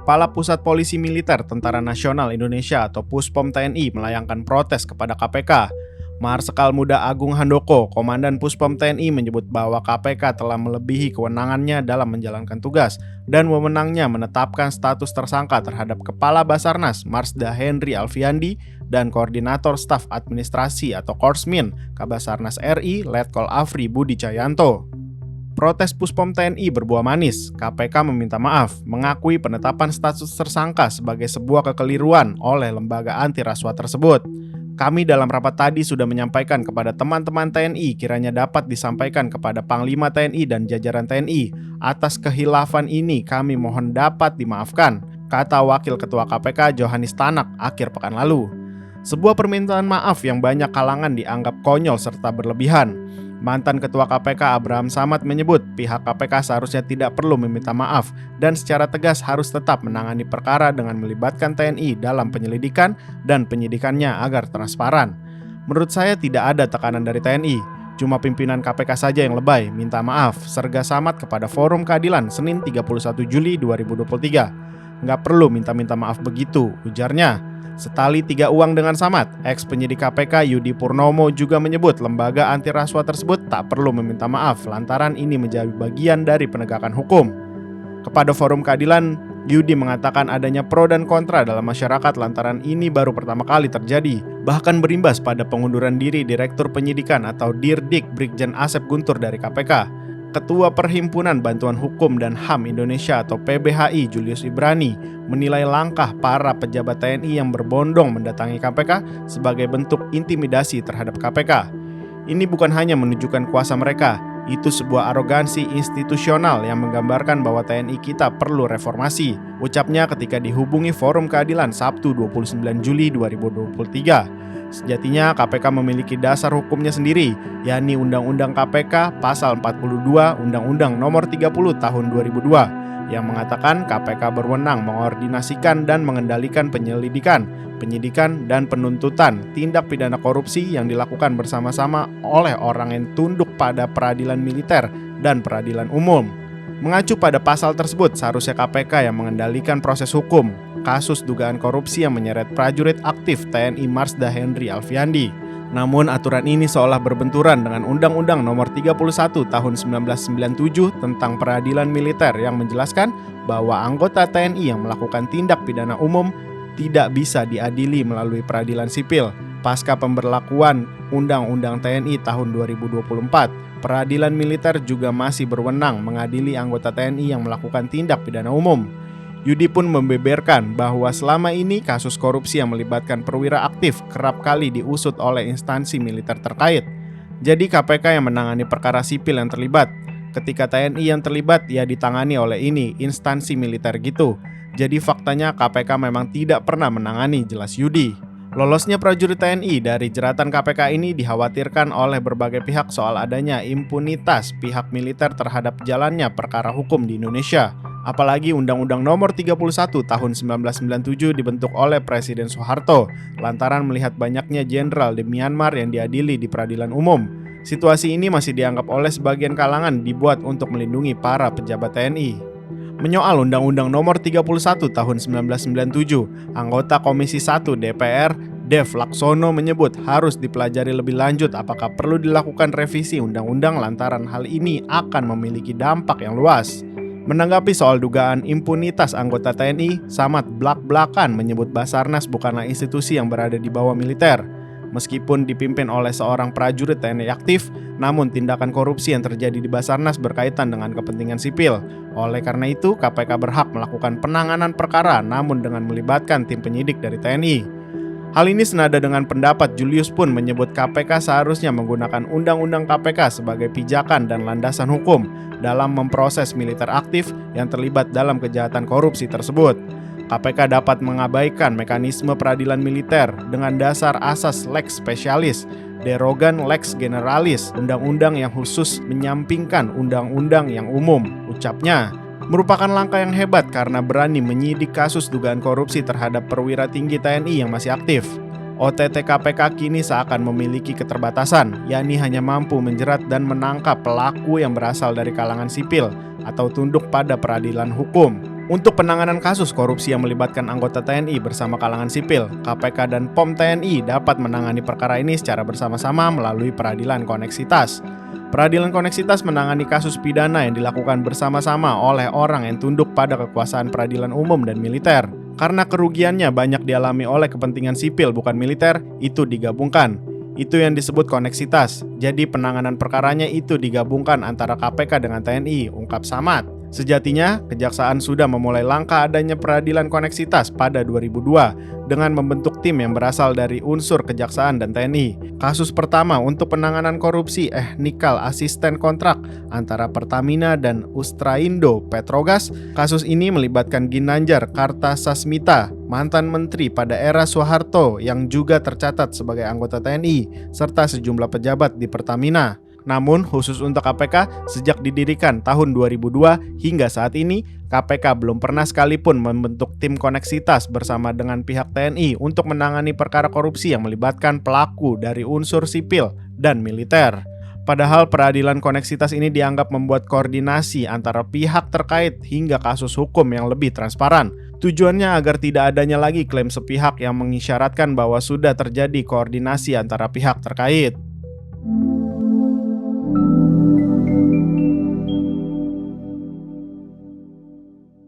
Kepala Pusat Polisi Militer Tentara Nasional Indonesia atau Puspom TNI melayangkan protes kepada KPK. Marsikal Muda Agung Handoko, Komandan Puspom TNI menyebut bahwa KPK telah melebihi kewenangannya dalam menjalankan tugas dan wewenangnya menetapkan status tersangka terhadap Kepala Basarnas Marsda Henry Alfiandi dan Koordinator Staf Administrasi atau Korsmin Kabasarnas RI Letkol Afri Budi Cahyanto. Protes Puspom TNI berbuah manis. KPK meminta maaf, mengakui penetapan status tersangka sebagai sebuah kekeliruan oleh lembaga anti rasuah tersebut. Kami dalam rapat tadi sudah menyampaikan kepada teman-teman TNI kiranya dapat disampaikan kepada Panglima TNI dan jajaran TNI. Atas kehilafan ini kami mohon dapat dimaafkan, kata Wakil Ketua KPK Johanis Tanak akhir pekan lalu. Sebuah permintaan maaf yang banyak kalangan dianggap konyol serta berlebihan. Mantan Ketua KPK Abraham Samad menyebut pihak KPK seharusnya tidak perlu meminta maaf dan secara tegas harus tetap menangani perkara dengan melibatkan TNI dalam penyelidikan dan penyidikannya agar transparan. Menurut saya tidak ada tekanan dari TNI, cuma pimpinan KPK saja yang lebay, minta maaf, serga Samad kepada Forum Keadilan Senin 31 Juli 2023. Nggak perlu minta-minta maaf begitu, ujarnya. Setali tiga uang dengan Samad, ex-penyidik KPK Yudi Purnomo juga menyebut lembaga anti rasuah tersebut tak perlu meminta maaf lantaran ini menjadi bagian dari penegakan hukum. Kepada Forum Keadilan, Yudi mengatakan adanya pro dan kontra dalam masyarakat lantaran ini baru pertama kali terjadi, bahkan berimbas pada pengunduran diri Direktur Penyidikan atau Dirdik Brigjen Asep Guntur dari KPK. Ketua Perhimpunan Bantuan Hukum dan HAM Indonesia atau PBHI Julius Ibrani menilai langkah para pejabat TNI yang berbondong mendatangi KPK sebagai bentuk intimidasi terhadap KPK. Ini bukan hanya menunjukkan kuasa mereka, itu sebuah arogansi institusional yang menggambarkan bahwa TNI kita perlu reformasi, ucapnya ketika dihubungi Forum Keadilan Sabtu 29 Juli 2023. Sejatinya KPK memiliki dasar hukumnya sendiri, yakni Undang-Undang KPK Pasal 42 Undang-Undang Nomor 30 Tahun 2002 yang mengatakan KPK berwenang mengordinasikan dan mengendalikan penyelidikan, penyidikan, dan penuntutan tindak pidana korupsi yang dilakukan bersama-sama oleh orang yang tunduk pada peradilan militer dan peradilan umum. Mengacu pada pasal tersebut, seharusnya KPK yang mengendalikan proses hukum kasus dugaan korupsi yang menyeret prajurit aktif TNI Marsda Henry Alfiandi. Namun aturan ini seolah berbenturan dengan Undang-Undang Nomor 31 Tahun 1997 tentang peradilan militer yang menjelaskan bahwa anggota TNI yang melakukan tindak pidana umum tidak bisa diadili melalui peradilan sipil. Pasca pemberlakuan Undang-Undang TNI tahun 2024, peradilan militer juga masih berwenang mengadili anggota TNI yang melakukan tindak pidana umum. Yudi pun membeberkan bahwa selama ini kasus korupsi yang melibatkan perwira aktif kerap kali diusut oleh instansi militer terkait. Jadi KPK yang menangani perkara sipil yang terlibat. Ketika TNI yang terlibat ya ditangani oleh ini, instansi militer gitu. Jadi faktanya KPK memang tidak pernah menangani, jelas Yudi. Lolosnya prajurit TNI dari jeratan KPK ini dikhawatirkan oleh berbagai pihak soal adanya impunitas pihak militer terhadap jalannya perkara hukum di Indonesia. Apalagi Undang-Undang Nomor 31 Tahun 1997 dibentuk oleh Presiden Soeharto lantaran melihat banyaknya jenderal di Myanmar yang diadili di peradilan umum. Situasi ini masih dianggap oleh sebagian kalangan dibuat untuk melindungi para pejabat TNI. Menyoal Undang-Undang Nomor 31 Tahun 1997, anggota Komisi 1 DPR, Dev Laksono menyebut harus dipelajari lebih lanjut apakah perlu dilakukan revisi undang-undang lantaran hal ini akan memiliki dampak yang luas. Menanggapi soal dugaan impunitas anggota TNI, Samad blak-blakan menyebut Basarnas bukanlah institusi yang berada di bawah militer. Meskipun dipimpin oleh seorang prajurit TNI aktif, namun tindakan korupsi yang terjadi di Basarnas berkaitan dengan kepentingan sipil. Oleh karena itu, KPK berhak melakukan penanganan perkara namun dengan melibatkan tim penyidik dari TNI. Hal ini senada dengan pendapat Julius pun menyebut KPK seharusnya menggunakan Undang-Undang KPK sebagai pijakan dan landasan hukum dalam memproses militer aktif yang terlibat dalam kejahatan korupsi tersebut. KPK dapat mengabaikan mekanisme peradilan militer dengan dasar asas lex specialis, derogan lex generalis, undang-undang yang khusus menyampingkan undang-undang yang umum, ucapnya. Merupakan langkah yang hebat karena berani menyidik kasus dugaan korupsi terhadap perwira tinggi TNI yang masih aktif. OTT KPK kini seakan memiliki keterbatasan, yakni hanya mampu menjerat dan menangkap pelaku yang berasal dari kalangan sipil atau tunduk pada peradilan hukum. Untuk penanganan kasus korupsi yang melibatkan anggota TNI bersama kalangan sipil, KPK dan POM TNI dapat menangani perkara ini secara bersama-sama melalui peradilan koneksitas. Peradilan koneksitas menangani kasus pidana yang dilakukan bersama-sama oleh orang yang tunduk pada kekuasaan peradilan umum dan militer. Karena kerugiannya banyak dialami oleh kepentingan sipil bukan militer, itu digabungkan. Itu yang disebut koneksitas. Jadi penanganan perkaranya itu digabungkan antara KPK dengan TNI, ungkap Samad. Sejatinya, Kejaksaan sudah memulai langkah adanya peradilan koneksitas pada 2002 dengan membentuk tim yang berasal dari unsur Kejaksaan dan TNI. Kasus pertama untuk penanganan korupsi Nikal asisten kontrak antara Pertamina dan Ustraindo Petrogas. Kasus ini melibatkan Ginanjar Kartasasmita, mantan menteri pada era Soeharto yang juga tercatat sebagai anggota TNI, serta sejumlah pejabat di Pertamina. Namun, khusus untuk KPK, sejak didirikan tahun 2002 hingga saat ini, KPK belum pernah sekalipun membentuk tim koneksitas bersama dengan pihak TNI untuk menangani perkara korupsi yang melibatkan pelaku dari unsur sipil dan militer. Padahal peradilan koneksitas ini dianggap membuat koordinasi antara pihak terkait hingga kasus hukum yang lebih transparan. Tujuannya agar tidak adanya lagi klaim sepihak yang mengisyaratkan bahwa sudah terjadi koordinasi antara pihak terkait.